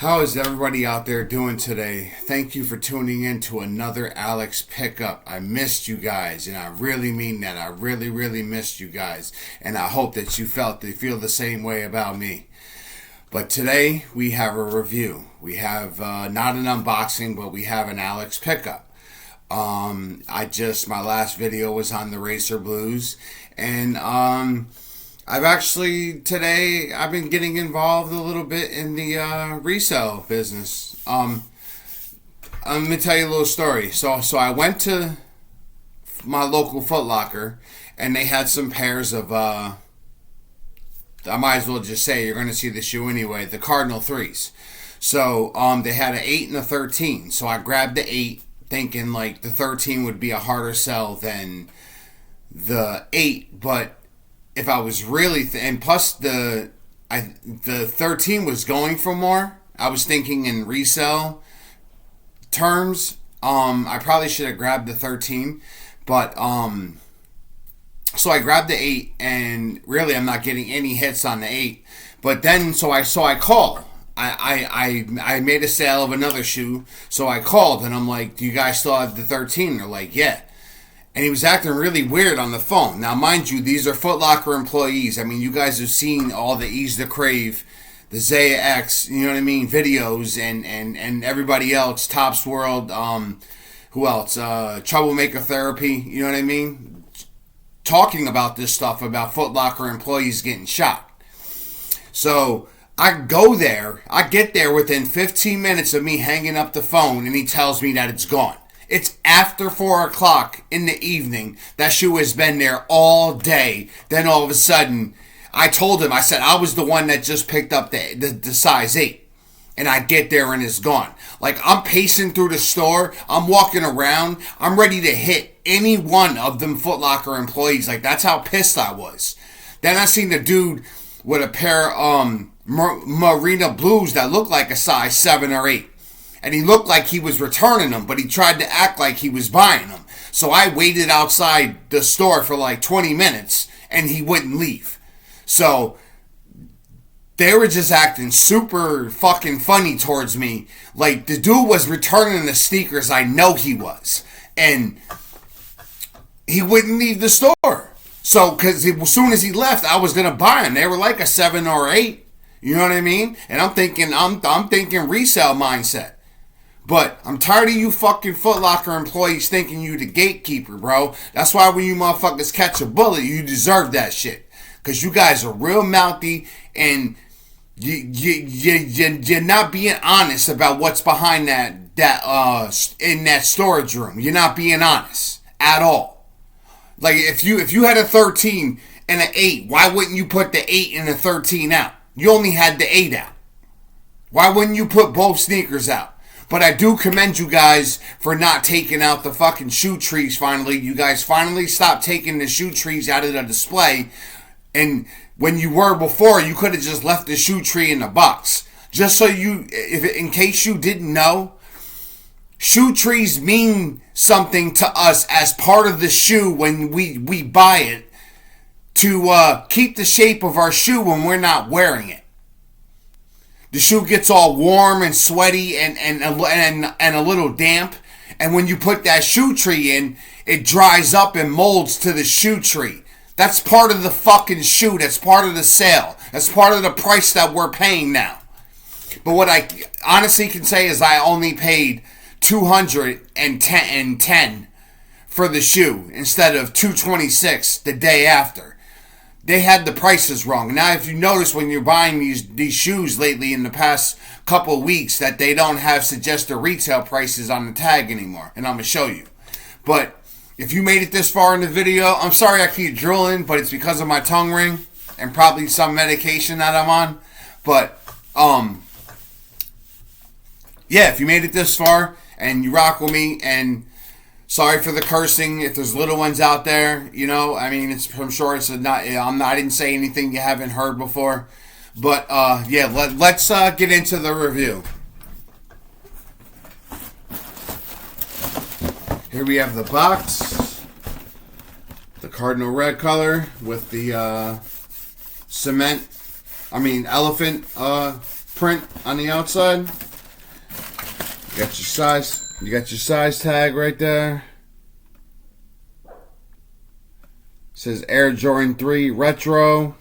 How is everybody out there doing today? Thank you for tuning in to another Alex Pickup. I missed you guys, and I really mean that. I really missed you guys, and I hope that you feel the same way about me. But today we have a review. We have not an unboxing, but we have an Alex Pickup. My last video was on the Racer Blues, and I've been getting involved a little bit in the resale business. I'm gonna tell you a little story. So I went to my local Foot Locker, and they had some pairs of I might as well just say you're gonna see the shoe anyway. The Cardinal 3s. So they had an 8 and a 13. So I grabbed the 8, thinking like the 13 would be a harder sell than the 8, but if I was really and plus the 13 was going for more. I was thinking in resale terms. I probably should have grabbed the 13, but so I grabbed the 8, and really I'm not getting any hits on the 8. But then so I called. I made a sale of another shoe, so I called and I'm like, "Do you guys still have the 13?" They're like, "Yeah." And he was acting really weird on the phone. Now, mind you, these are Foot Locker employees. I mean, you guys have seen all the Ease the Crave, the Zaya X, you know what I mean, videos, and everybody else, Tops World, who else? Troublemaker Therapy, you know what I mean? Talking about this stuff, about Foot Locker employees getting shot. So I get there within 15 minutes of me hanging up the phone, and he tells me that it's gone. It's after 4 o'clock in the evening. That shoe has been there all day. Then all of a sudden, I told him, I said, I was the one that just picked up the size 8. And I get there and it's gone. Like, I'm pacing through the store. I'm walking around. I'm ready to hit any one of them Foot Locker employees. Like, that's how pissed I was. Then I seen the dude with a pair of Marina Blues that looked like a size 7 or 8. And he looked like he was returning them, but he tried to act like he was buying them. So I waited outside the store for like 20 minutes, and he wouldn't leave. So they were just acting super fucking funny towards me. Like, the dude was returning the sneakers. I know he was. And he wouldn't leave the store. So, because as soon as he left, I was going to buy them. They were like a 7 or 8. You know what I mean? And I'm thinking resale mindset. But I'm tired of you fucking Foot Locker employees thinking you the gatekeeper, bro. That's why when you motherfuckers catch a bullet, you deserve that shit. Because you guys are real mouthy, and you're not being honest about what's behind that in that storage room. You're not being honest at all. Like, if you had a 13 and an 8, why wouldn't you put the 8 and the 13 out? You only had the 8 out. Why wouldn't you put both sneakers out? But I do commend you guys for not taking out the fucking shoe trees finally. You guys finally stopped taking the shoe trees out of the display. And when you were before, you could have just left the shoe tree in the box. Just so in case you didn't know, shoe trees mean something to us as part of the shoe when we buy it, to keep the shape of our shoe when we're not wearing it. The shoe gets all warm and sweaty and a little damp. And when you put that shoe tree in, it dries up and molds to the shoe tree. That's part of the fucking shoe. That's part of the sale. That's part of the price that we're paying now. But what I honestly can say is I only paid $210 for the shoe instead of $226 the day after. They had the prices wrong. Now, if you notice when you're buying these shoes lately in the past couple of weeks, that they don't have suggested retail prices on the tag anymore. And I'm going to show you. But if you made it this far in the video, I'm sorry I keep drooling, but it's because of my tongue ring and probably some medication that I'm on. But, yeah, if you made it this far and you rock with me, and sorry for the cursing. If there's little ones out there, you know, I mean, I'm sure it's not. I didn't say anything you haven't heard before, but yeah, let's get into the review. Here we have the box, the Cardinal Red color with the elephant print on the outside. You got your size tag right there. It says Air Jordan 3 Retro.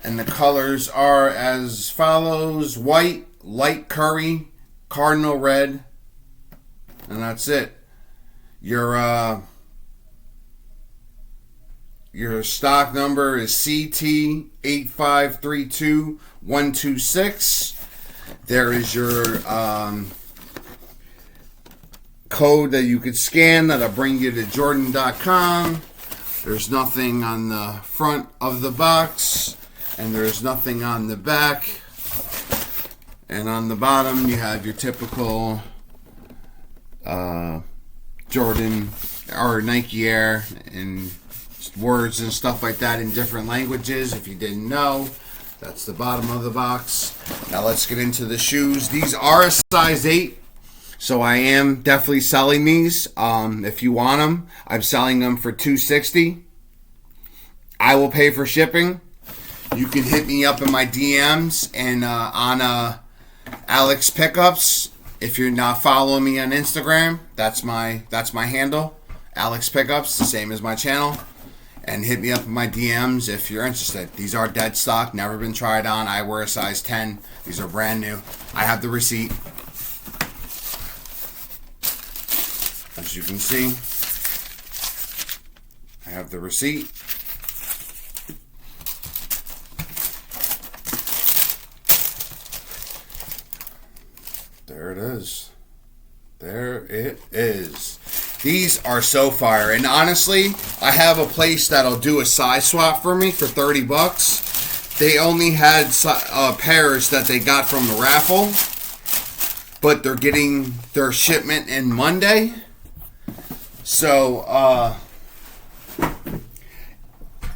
And the colors are as follows: white, light curry, cardinal red, and that's it. Your stock number is CT8532126. There is your code that you could scan that'll bring you to Jordan.com. There's nothing on the front of the box, and there's nothing on the back. And on the bottom, you have your typical Jordan or Nike Air and words and stuff like that in different languages. If you didn't know, that's the bottom of the box. Now let's get into the shoes. These are a size 8, so I am definitely selling these. If you want them, I'm selling them for $260. I will pay for shipping. You can hit me up in my DMs and on Alex Pickups. If you're not following me on Instagram, that's my handle, Alex Pickups, the same as my channel. And hit me up in my DMs if you're interested. These are dead stock, never been tried on. I wear a size 10. These are brand new. I have the receipt. As you can see, I have the receipt. There it is. There it is. These are so fire. And honestly, I have a place that'll do a size swap for me for $30. They only had pairs that they got from the raffle, but they're getting their shipment in Monday. So,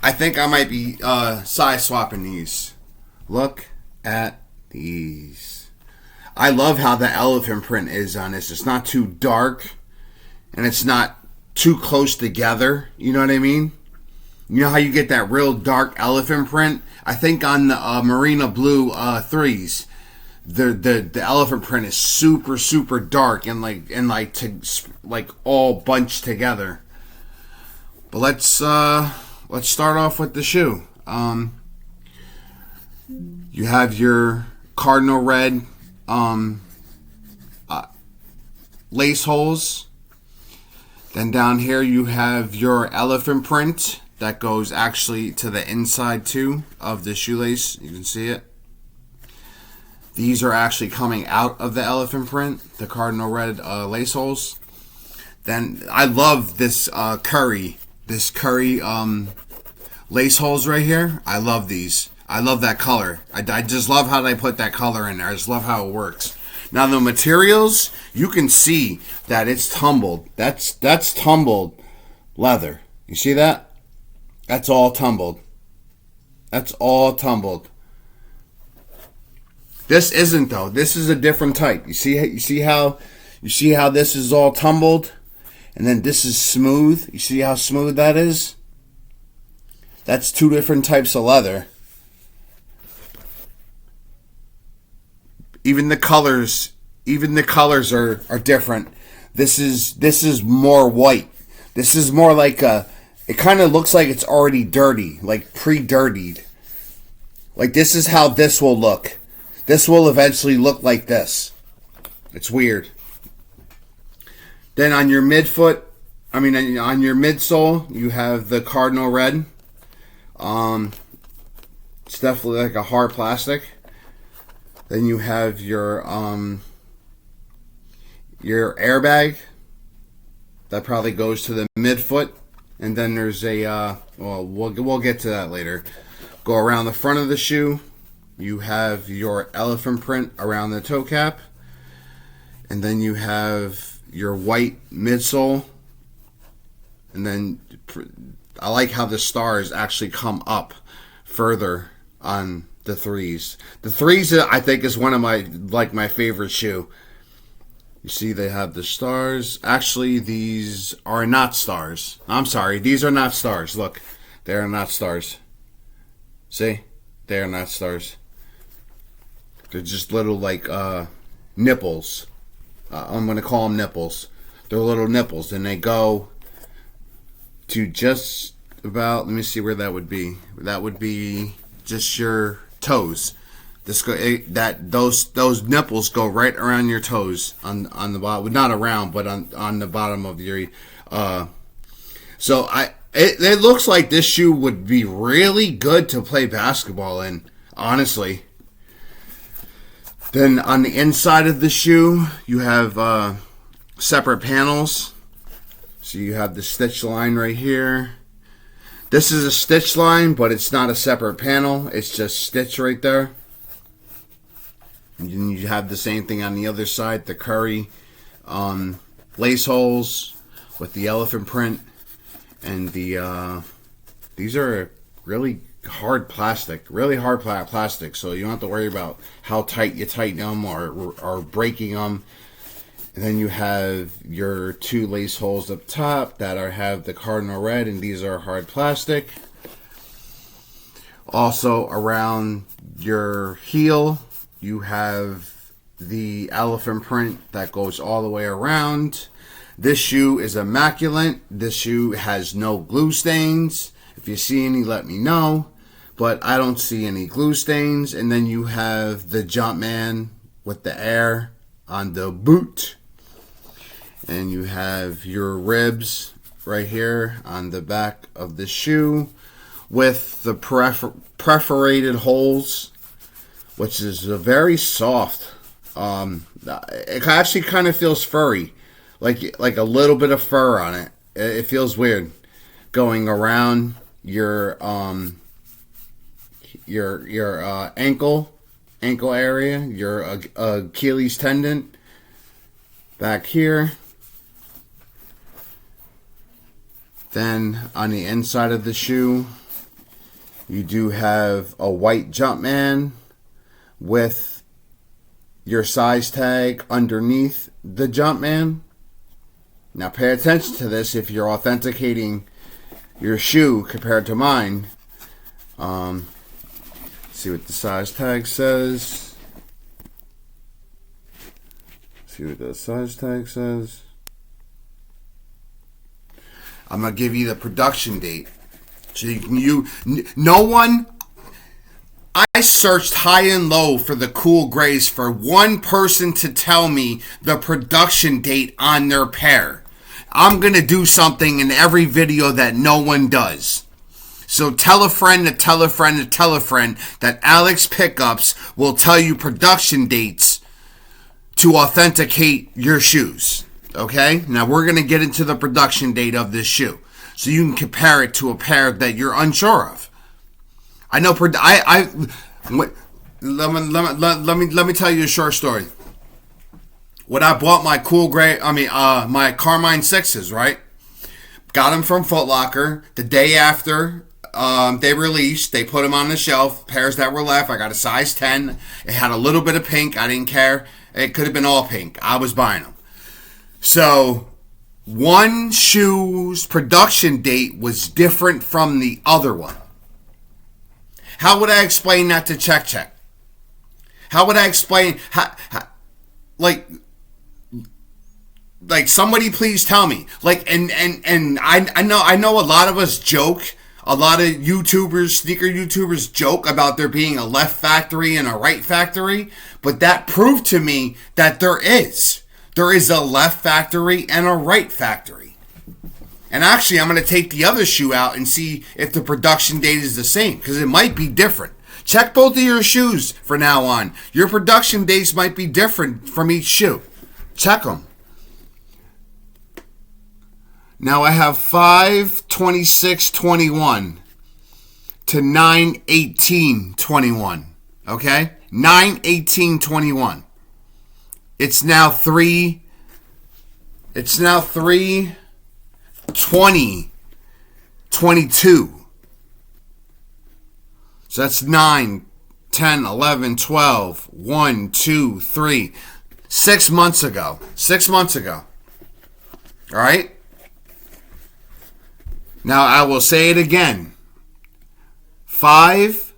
I think I might be size swapping these. Look at these. I love how the elephant print is on this. It's not too dark, and it's not too close together. You know what I mean? You know how you get that real dark elephant print? I think on the Marina Blue 3s, the elephant print is super, super dark and like all bunched together. But let's start off with the shoe. You have your cardinal red lace holes. Then down here you have your elephant print that goes actually to the inside too of the shoelace. You can see it. These are actually coming out of the elephant print, the cardinal red lace holes. Then I love this curry lace holes right here. I love these. I love that color. I just love how they put that color in there. I just love how it works. Now the materials, you can see that it's tumbled. That's tumbled leather. You see that? That's all tumbled. That's all tumbled. This isn't though. This is a different type. You see how this is all tumbled, and then this is smooth. You see how smooth that is? That's two different types of leather. Even the colors are different. This is more white. This is more like it kind of looks like it's already dirty, like pre-dirtied. Like this is how this will look. This will eventually look like this. It's weird. Then on your midfoot, on your midsole, you have the cardinal red. It's definitely like a hard plastic. Then you have your airbag that probably goes to the midfoot, and then there's a we'll get to that later. Go around the front of the shoe. You have your elephant print around the toe cap, and then you have your white midsole, and then I like how the stars actually come up further on the threes. The threes, I think, is one of my favorite shoe. You see they have the stars. Actually, these are not stars. I'm sorry, these are not stars. Look, they are not stars. See? They are not stars. They're just little like nipples. I'm going to call them nipples. They're little nipples, and they go to just about, let me see where that would be. That would be just your toes. Those nipples go right around your toes on the bottom, not around, but on the bottom of your. So it looks like this shoe would be really good to play basketball in, honestly. Then on the inside of the shoe, you have separate panels. So you have the stitch line right here. This is a stitch line, but it's not a separate panel. It's just stitch right there. And then you have the same thing on the other side, the curry lace holes with the elephant print. And these are really hard plastic, so you don't have to worry about how tight you tighten them or breaking them. And then you have your 2 lace holes up top that have the Cardinal Red, and these are hard plastic. Also around your heel, you have the elephant print that goes all the way around. This shoe is immaculate. This shoe has no glue stains. If you see any, let me know. But I don't see any glue stains. And then you have the Jumpman with the air on the boot. And you have your ribs right here on the back of the shoe with the perforated holes, which is very soft. It actually kind of feels furry. Like a little bit of fur on it. It feels weird going around your ankle area, your Achilles tendon back here. Then on the inside of the shoe, you do have a white Jumpman with your size tag underneath the Jumpman. Now pay attention to this if you're authenticating your shoe compared to mine. See what the size tag says. See what the size tag says. I'm going to give you the production date. So no one, I searched high and low for the cool grays for one person to tell me the production date on their pair. I'm going to do something in every video that no one does. So tell a friend to tell a friend to tell a friend that Alex Pickups will tell you production dates to authenticate your shoes. Okay? Now we're going to get into the production date of this shoe, so you can compare it to a pair that you're unsure of. I know. Let me tell you a short story. When I bought my cool gray, my Carmine 6s, right? Got them from Foot Locker. The day after they released, they put them on the shelf. Pairs that were left, I got a size 10. It had a little bit of pink. I didn't care. It could have been all pink. I was buying them. So one shoe's production date was different from the other one. How would I explain that to Check? How would I explain like somebody please tell me. And I know a lot of us joke, a lot of YouTubers, sneaker YouTubers joke about there being a left factory and a right factory, but that proved to me that there is a left factory and a right factory. And actually, I'm going to take the other shoe out and see if the production date is the same, because it might be different. Check both of your shoes from now on. Your production dates might be different from each shoe. Check them. Now I have 5/26/21 to 9/18/21. Okay? 9/18/21. It's now 3/20/22. So that's 9, 10, 11, 12, 1, 2, 3. 6 months ago. 6 months ago. All right? Now I will say it again. 5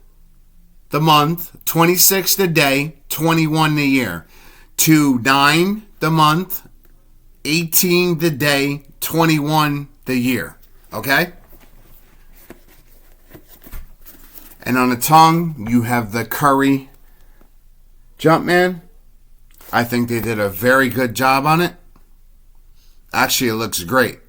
the month, 26 the day, 21 the year. 29 the month, 18 the day, 21 the year. Okay? And on the tongue, you have the Curry Jumpman. I think they did a very good job on it. Actually, it looks great.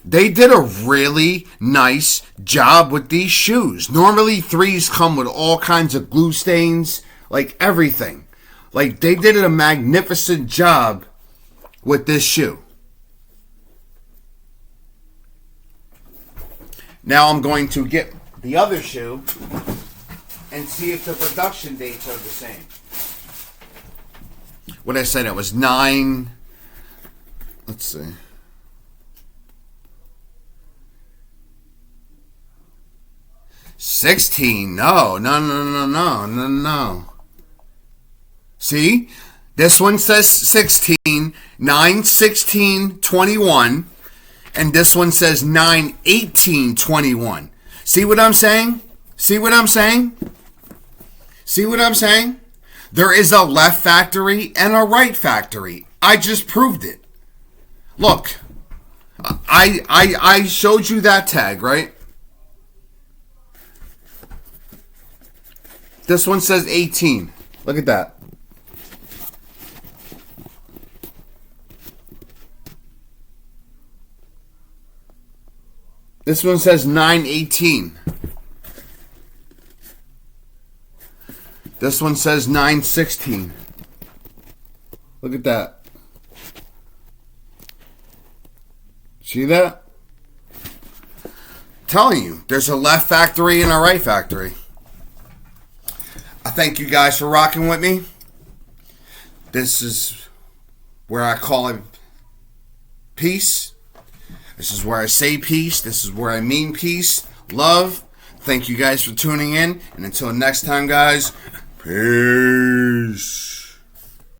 They did a really nice job with these shoes. Normally, 3s come with all kinds of glue stains, like everything. Like, they did a magnificent job with this shoe. Now I'm going to get the other shoe and see if the production dates are the same. What I said, it was 9. Let's see. $16. No. See? This one says 16, 9/16/21, and this one says 9/18/21. See what I'm saying? See what I'm saying? See what I'm saying? There is a left factory and a right factory. I just proved it. Look, I showed you that tag, right? This one says 18. Look at that. This one says 9/18. This one says 9/16. Look at that. See that? I'm telling you, there's a left factory and a right factory. I thank you guys for rocking with me. This is where I call it peace. This is where I say peace. This is where I mean peace. Love. Thank you guys for tuning in. And until next time, guys, peace.